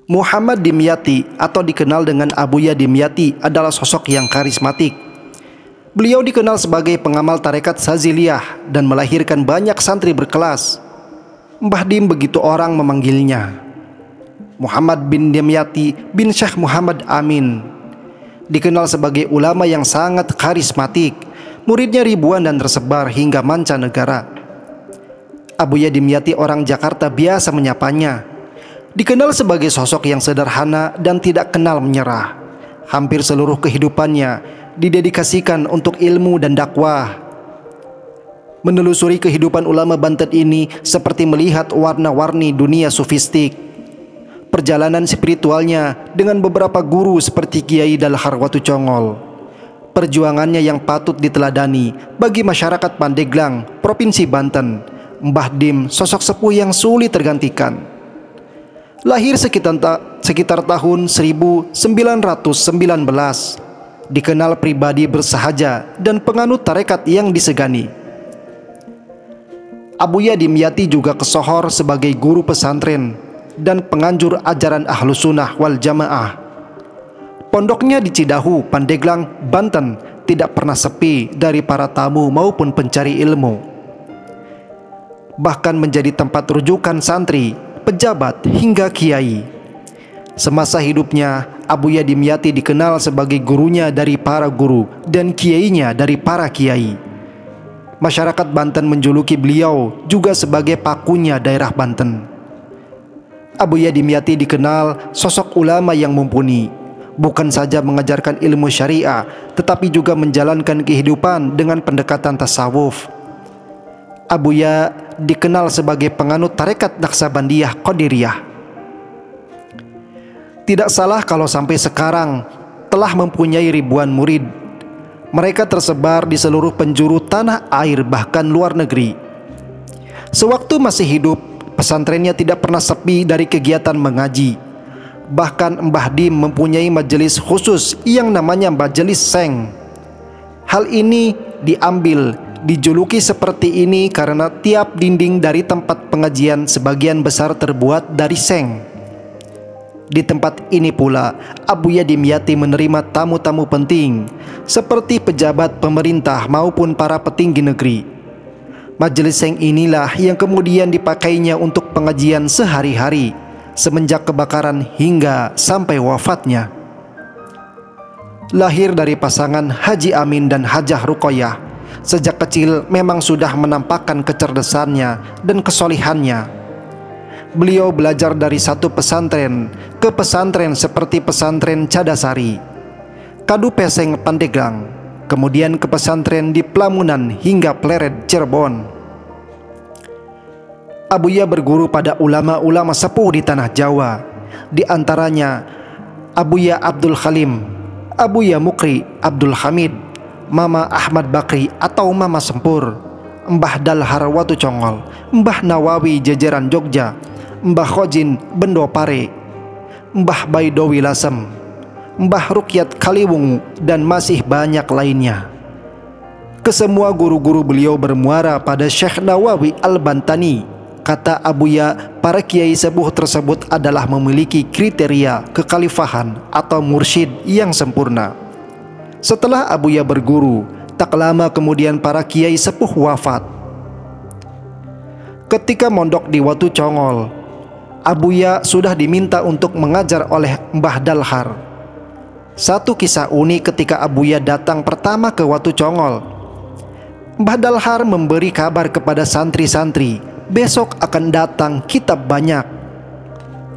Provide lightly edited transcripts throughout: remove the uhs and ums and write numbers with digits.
Muhammad Dimyati atau dikenal dengan Abuya Dimyati adalah sosok yang karismatik. Beliau dikenal sebagai pengamal tarekat Saziliyah dan melahirkan banyak santri berkelas. Mbah Dim begitu orang memanggilnya. Muhammad bin Dimyati bin Syekh Muhammad Amin dikenal sebagai ulama yang sangat karismatik. Muridnya ribuan dan tersebar hingga mancanegara. Abuya Dimyati orang Jakarta biasa menyapanya. Dikenal sebagai sosok yang sederhana dan tidak kenal menyerah. Hampir seluruh kehidupannya didedikasikan untuk ilmu dan dakwah. Menelusuri kehidupan ulama Banten ini seperti melihat warna-warni dunia sufistik. Perjalanan spiritualnya dengan beberapa guru seperti Kiai Dalhar Watucongol. Perjuangannya yang patut diteladani bagi masyarakat Pandeglang, Provinsi Banten. Mbah Dim sosok sepuh yang sulit tergantikan. Lahir sekitar tahun 1919, dikenal pribadi bersahaja dan penganut tarekat yang disegani. Abuya Dimyati juga kesohor sebagai guru pesantren dan penganjur ajaran Ahlus Sunnah wal Jamaah. Pondoknya di Cidahu, Pandeglang, Banten tidak pernah sepi dari para tamu maupun pencari ilmu. Bahkan menjadi tempat rujukan santri, pejabat hingga kiai. Semasa hidupnya, Abuya Dimyati dikenal sebagai gurunya dari para guru dan kiainya dari para kiai. Masyarakat Banten menjuluki beliau juga sebagai pakunya daerah Banten. Abuya Dimyati dikenal sosok ulama yang mumpuni, bukan saja mengajarkan ilmu syariah, tetapi juga menjalankan kehidupan dengan pendekatan tasawuf. Abuya dikenal sebagai penganut tarekat Naksabandiyah Qadiriyah. Tidak salah kalau sampai sekarang telah mempunyai ribuan murid. Mereka tersebar di seluruh penjuru tanah air bahkan luar negeri. Sewaktu masih hidup, pesantrennya tidak pernah sepi dari kegiatan mengaji. Bahkan Mbah Dim mempunyai majelis khusus yang namanya Majelis Seng. Hal ini dijuluki seperti ini karena tiap dinding dari tempat pengajian sebagian besar terbuat dari seng. Di tempat ini pula Abuya Dimyati menerima tamu-tamu penting seperti pejabat pemerintah maupun para petinggi negeri. Majelis seng inilah yang kemudian dipakainya untuk pengajian sehari-hari semenjak kebakaran hingga sampai wafatnya. Lahir dari pasangan Haji Amin dan Hajah Ruqoyah, sejak kecil memang sudah menampakkan kecerdasannya dan kesolihannya. Beliau belajar dari satu pesantren ke pesantren seperti pesantren Cadasari, Kadu Peseng Pandeglang, kemudian ke pesantren di Pelamunan hingga Pleret Cirebon. Abuya berguru pada ulama-ulama sepuh di tanah Jawa, di antaranya Abuya Abdul Halim, Abuya Mukri Abdul Hamid, Mama Ahmad Bakri atau Mama Sempur, Mbah Dalhar Watucongol, Mbah Nawawi Jejeran Jogja, Mbah Khojin Bendo Pare, Mbah Baidowi Lasem, Mbah Rukyat Kaliwungu, dan masih banyak lainnya. Kesemua guru-guru beliau bermuara pada Syekh Nawawi Al-Bantani. Kata Abuya, para kiai sepuh tersebut adalah memiliki kriteria kekhalifahan atau mursyid yang sempurna. Setelah Abuya berguru, tak lama kemudian para kiai sepuh wafat. Ketika mondok di Watucongol, Abuya sudah diminta untuk mengajar oleh Mbah Dalhar. Satu kisah unik ketika Abuya datang pertama ke Watucongol. Mbah Dalhar memberi kabar kepada santri-santri, besok akan datang kitab banyak.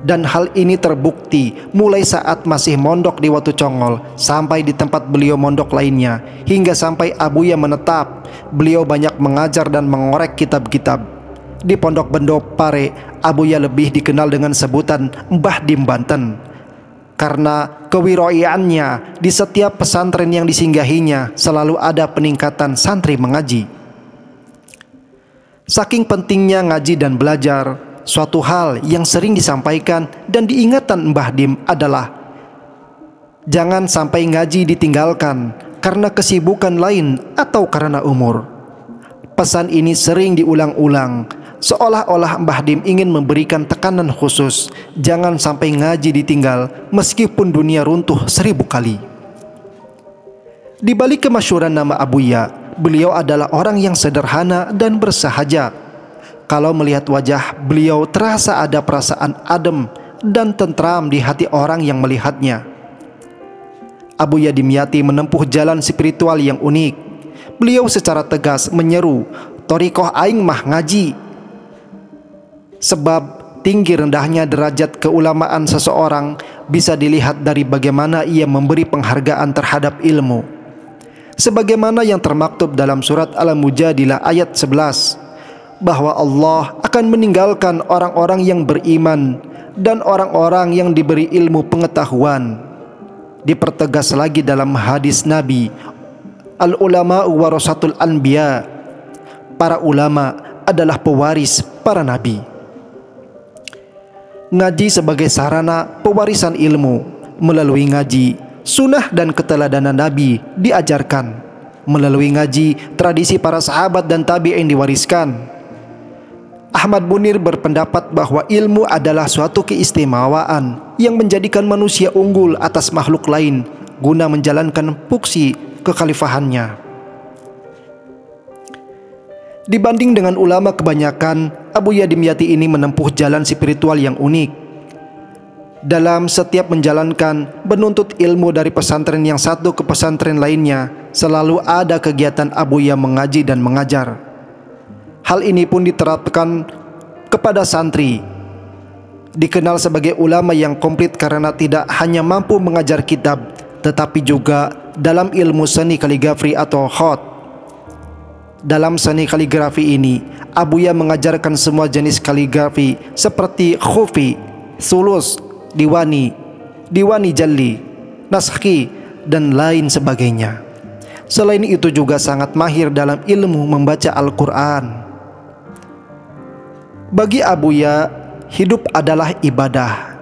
Dan hal ini terbukti mulai saat masih mondok di Watucongol sampai di tempat beliau mondok lainnya, hingga sampai Abuya menetap. Beliau banyak mengajar dan mengorek kitab-kitab. Di Pondok Bendo Pare, Abuya lebih dikenal dengan sebutan Mbah Dim Banten karena kewiroiannya. Di setiap pesantren yang disinggahinya selalu ada peningkatan santri mengaji. Saking pentingnya ngaji dan belajar, suatu hal yang sering disampaikan dan diingatkan Mbah Dim adalah jangan sampai ngaji ditinggalkan karena kesibukan lain atau karena umur. Pesan ini sering diulang-ulang seolah-olah Mbah Dim ingin memberikan tekanan khusus, jangan sampai ngaji ditinggal meskipun dunia runtuh 1000 kali. Di balik kemasyhuran nama Abuya, beliau adalah orang yang sederhana dan bersahaja. Kalau melihat wajah beliau terasa ada perasaan adem dan tentram di hati orang yang melihatnya. Abuya Dimyati menempuh jalan spiritual yang unik. Beliau secara tegas menyeru, "Thariqah aing mah ngaji." Sebab tinggi rendahnya derajat keulamaan seseorang bisa dilihat dari bagaimana ia memberi penghargaan terhadap ilmu. Sebagaimana yang termaktub dalam surat Al-Mujadilah ayat 11, bahwa Allah akan meninggalkan orang-orang yang beriman dan orang-orang yang diberi ilmu pengetahuan. Dipertegas lagi dalam hadis Nabi, "Al-ulama'u warasatul anbiya." Para ulama adalah pewaris para nabi. Ngaji sebagai sarana pewarisan ilmu. Melalui ngaji, sunnah dan keteladanan Nabi diajarkan. Melalui ngaji, tradisi para sahabat dan tabi'in diwariskan. Ahmad Munir berpendapat bahwa ilmu adalah suatu keistimewaan yang menjadikan manusia unggul atas makhluk lain guna menjalankan fungsi kekhalifahannya. Dibanding dengan ulama kebanyakan, Abuya Dimyati ini menempuh jalan spiritual yang unik. Dalam setiap menjalankan menuntut ilmu dari pesantren yang satu ke pesantren lainnya, selalu ada kegiatan Abuya mengaji dan mengajar. Hal ini pun diterapkan kepada santri. Dikenal sebagai ulama yang komplit karena tidak hanya mampu mengajar kitab, tetapi juga dalam ilmu seni kaligrafi atau khat. Dalam seni kaligrafi ini, Abuya mengajarkan semua jenis kaligrafi seperti khufi, sulus, diwani, diwani jalli, naskhi, dan lain sebagainya. Selain itu juga sangat mahir dalam ilmu membaca Al-Quran. Bagi Abuya, hidup adalah ibadah.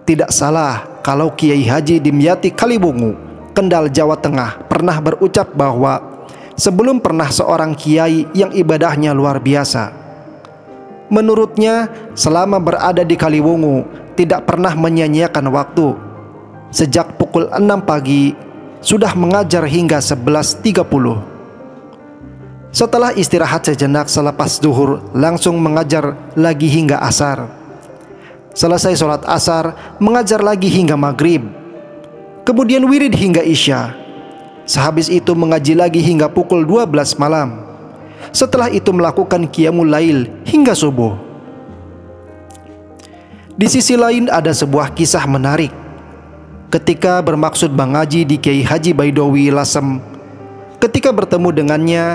Tidak salah kalau Kiai Haji Dimyati Kalibungu, Kendal, Jawa Tengah pernah berucap bahwa sebelum pernah seorang kiai yang ibadahnya luar biasa. Menurutnya, selama berada di Kaliwungu tidak pernah menyia-nyiakan waktu. Sejak pukul 6 pagi sudah mengajar hingga 11.30. Setelah istirahat sejenak selepas zuhur, langsung mengajar lagi hingga asar. Selesai sholat asar, mengajar lagi hingga maghrib. Kemudian wirid hingga isya. Sehabis itu mengaji lagi hingga pukul 12 malam. Setelah itu melakukan qiyamul lail hingga subuh. Di sisi lain ada sebuah kisah menarik. Ketika bermaksud mengaji di Kiai Haji Baidowi Lasem, ketika bertemu dengannya,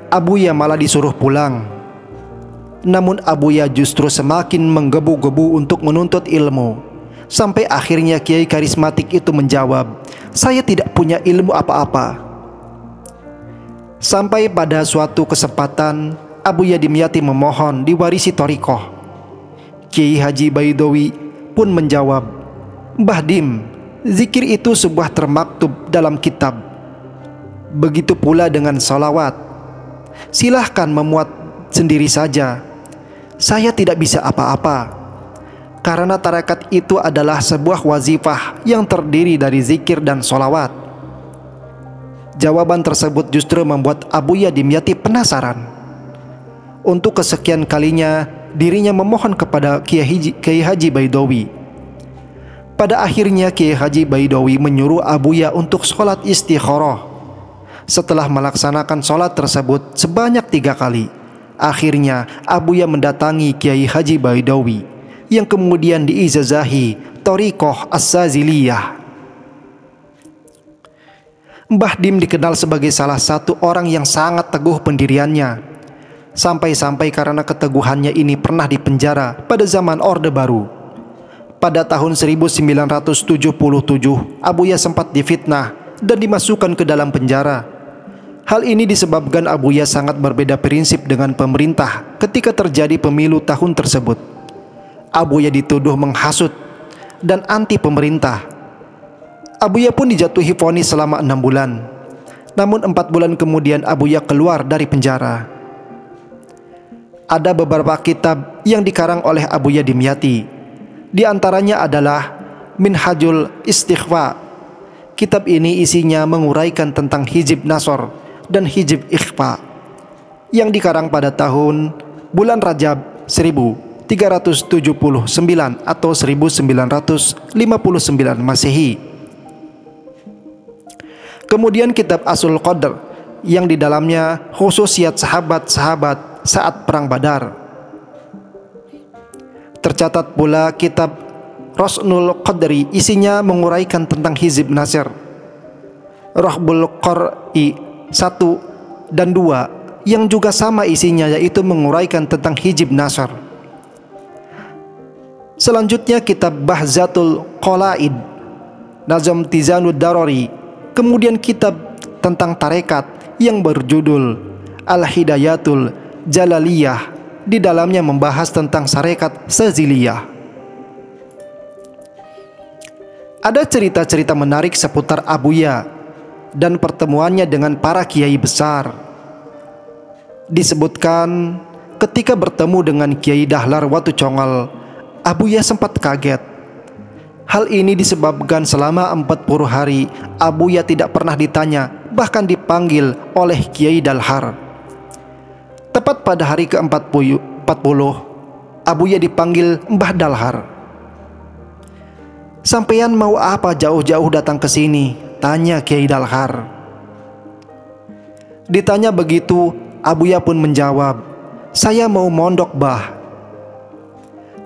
Abuya malah disuruh pulang. Namun Abuya justru semakin menggebu-gebu untuk menuntut ilmu. Sampai akhirnya kiai karismatik itu menjawab, "Saya tidak punya ilmu apa-apa." Sampai pada suatu kesempatan, Abuya Dimyati memohon diwarisi thariqah. Kiai Haji Baidowi pun menjawab, "Mbah Dim, zikir itu sebuah termaktub dalam kitab. Begitu pula dengan salawat. Silahkan memuat sendiri saja. Saya tidak bisa apa-apa. Karena tarekat itu adalah sebuah wazifah yang terdiri dari zikir dan sholawat." Jawaban tersebut justru membuat Abuya Dimyati penasaran. Untuk kesekian kalinya dirinya memohon kepada Kiai Haji Baidowi. Pada akhirnya Kiai Haji Baidowi menyuruh Abuya untuk sholat istikharah. Setelah melaksanakan sholat tersebut sebanyak 3 kali, akhirnya Abuya mendatangi Kiai Haji Baidowi yang kemudian diizazahi thariqah as-Saziliyah. Mbah Dim dikenal sebagai salah satu orang yang sangat teguh pendiriannya. Sampai-sampai karena keteguhannya ini pernah dipenjara pada zaman Orde Baru. Pada tahun 1977, Abuya sempat difitnah dan dimasukkan ke dalam penjara. Hal ini disebabkan Abuya sangat berbeda prinsip dengan pemerintah ketika terjadi pemilu tahun tersebut. Abuya dituduh menghasut dan anti pemerintah. Abuya pun dijatuhi vonis selama 6 bulan. Namun 4 bulan kemudian Abuya keluar dari penjara. ada beberapa kitab yang dikarang oleh Abuya Dimyati. Di antaranya adalah Minhajul Istighfa. Kitab ini isinya menguraikan tentang hijib nasor dan hijib ikhfa yang dikarang pada tahun bulan Rajab 1379 atau 1959 Masehi. Kemudian kitab Asul Qadr yang di dalamnya khususiat sahabat-sahabat saat perang Badar. Tercatat pula kitab Rasnul Qadri, isinya menguraikan tentang hizib nasir. Rahbul Qur'i 1 dan 2 yang juga sama isinya, yaitu menguraikan tentang hijib nasr. Selanjutnya kitab Bahzatul Qalaid, Nazam Tizanud Darari. Kemudian kitab tentang tarekat yang berjudul Al-Hidayatul Jalaliyah, di dalamnya membahas tentang sarekat Saziliyah. Ada cerita-cerita menarik seputar Abuya dan pertemuannya dengan para kiai besar. Disebutkan ketika bertemu dengan Kiai Dahlar Watu Congol, Abuya sempat kaget. Hal ini disebabkan selama 40 hari Abuya tidak pernah ditanya, bahkan dipanggil oleh Kiai Dahlar. Tepat pada hari ke-40, Abuya dipanggil Mbah Dahlar. "Sampeyan mau apa jauh-jauh datang ke sini?" tanya Kiai Dahlar. Ditanya begitu, Abuya pun menjawab, "Saya mau mondok, Bah."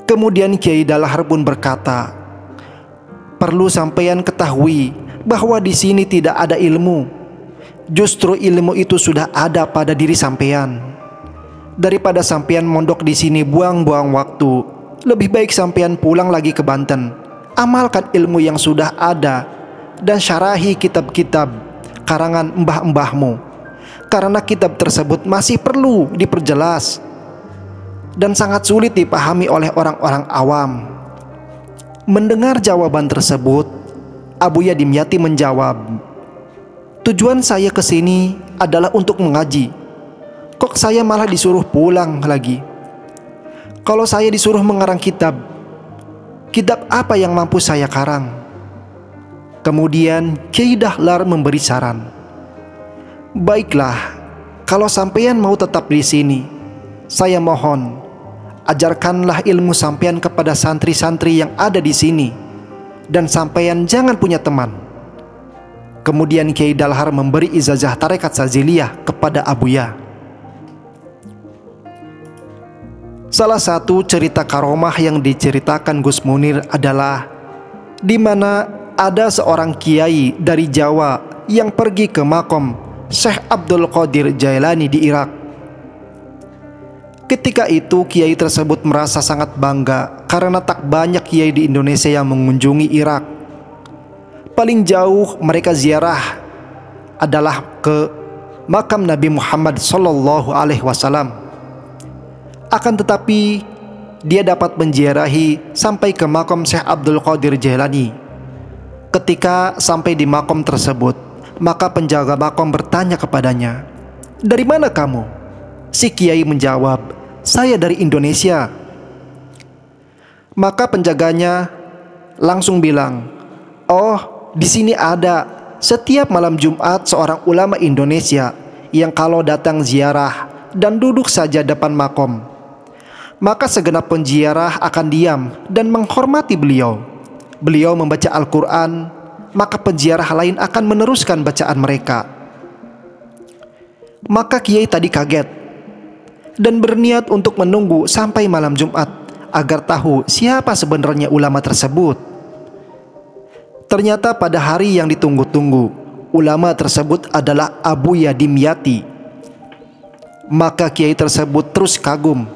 Kemudian Kiai Dahlar pun berkata, "Perlu sampeyan ketahui bahwa di sini tidak ada ilmu. Justru ilmu itu sudah ada pada diri sampeyan. Daripada sampeyan mondok di sini buang-buang waktu, lebih baik sampeyan pulang lagi ke Banten. Amalkan ilmu yang sudah ada dan syarahi kitab-kitab karangan mbah-mbahmu, karena kitab tersebut masih perlu diperjelas dan sangat sulit dipahami oleh orang-orang awam." Mendengar jawaban tersebut, Abuya Dimyati menjawab, "Tujuan saya ke sini adalah untuk mengaji. Kok saya malah disuruh pulang lagi? Kalau saya disuruh mengarang kitab, kitab apa yang mampu saya karang?" Kemudian Kiai Dahlar memberi saran, "Baiklah, kalau sampeyan mau tetap di sini, saya mohon ajarkanlah ilmu sampeyan kepada santri-santri yang ada di sini, dan sampeyan jangan punya teman." Kemudian Kiai Dahlar memberi ijazah tarekat Saziliyah kepada Abuya. Salah satu cerita karomah yang diceritakan Gus Munir adalah di mana ada seorang kiai dari Jawa yang pergi ke makom Syekh Abdul Qadir Jailani di Irak. Ketika itu kiai tersebut merasa sangat bangga karena tak banyak kiai di Indonesia yang mengunjungi Irak. Paling jauh mereka ziarah adalah ke makam Nabi Muhammad SAW. Akan tetapi dia dapat menziarahi sampai ke makom Syekh Abdul Qadir Jailani. Ketika sampai di makom tersebut, maka penjaga makom bertanya kepadanya, "Dari mana kamu?" Si kiai menjawab, "Saya dari Indonesia." Maka penjaganya langsung bilang, "Oh, di sini ada setiap malam Jumat seorang ulama Indonesia yang kalau datang ziarah dan duduk saja depan makom, maka segenap penziarah akan diam dan menghormati beliau. Beliau membaca Al-Quran, maka penziarah lain akan meneruskan bacaan mereka." Maka kiai tadi kaget dan berniat untuk menunggu sampai malam Jumat agar tahu siapa sebenarnya ulama tersebut. Ternyata pada hari yang ditunggu-tunggu, ulama tersebut adalah Abuya Dimyati. Maka kiai tersebut terus kagum,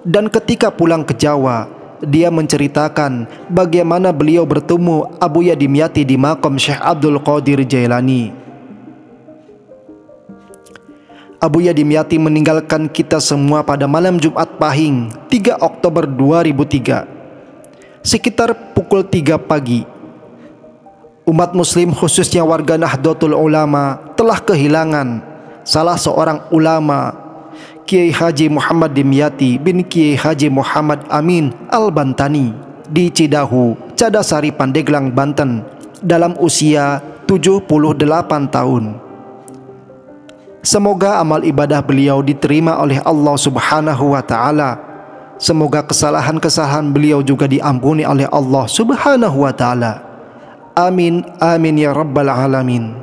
dan ketika pulang ke Jawa, dia menceritakan bagaimana beliau bertemu Abuya Dimyati di makom Syekh Abdul Qadir Jailani. Abuya Dimyati meninggalkan kita semua pada malam Jumat Pahing 3 Oktober 2003 sekitar pukul 3 pagi. Umat muslim khususnya warga Nahdlatul Ulama telah kehilangan salah seorang ulama, Kiai Haji Muhammad Dimyati bin Kiai Haji Muhammad Amin Al-Bantani di Cidahu, Cadasari, Pandeglang, Banten dalam usia 78 tahun. Semoga amal ibadah beliau diterima oleh Allah Subhanahu wa taala. Semoga kesalahan-kesalahan beliau juga diampuni oleh Allah Subhanahu wa taala. Amin amin ya rabbal alamin.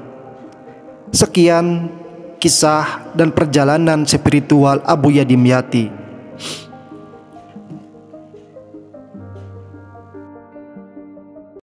Sekian kisah dan perjalanan spiritual Abuya Dimyati.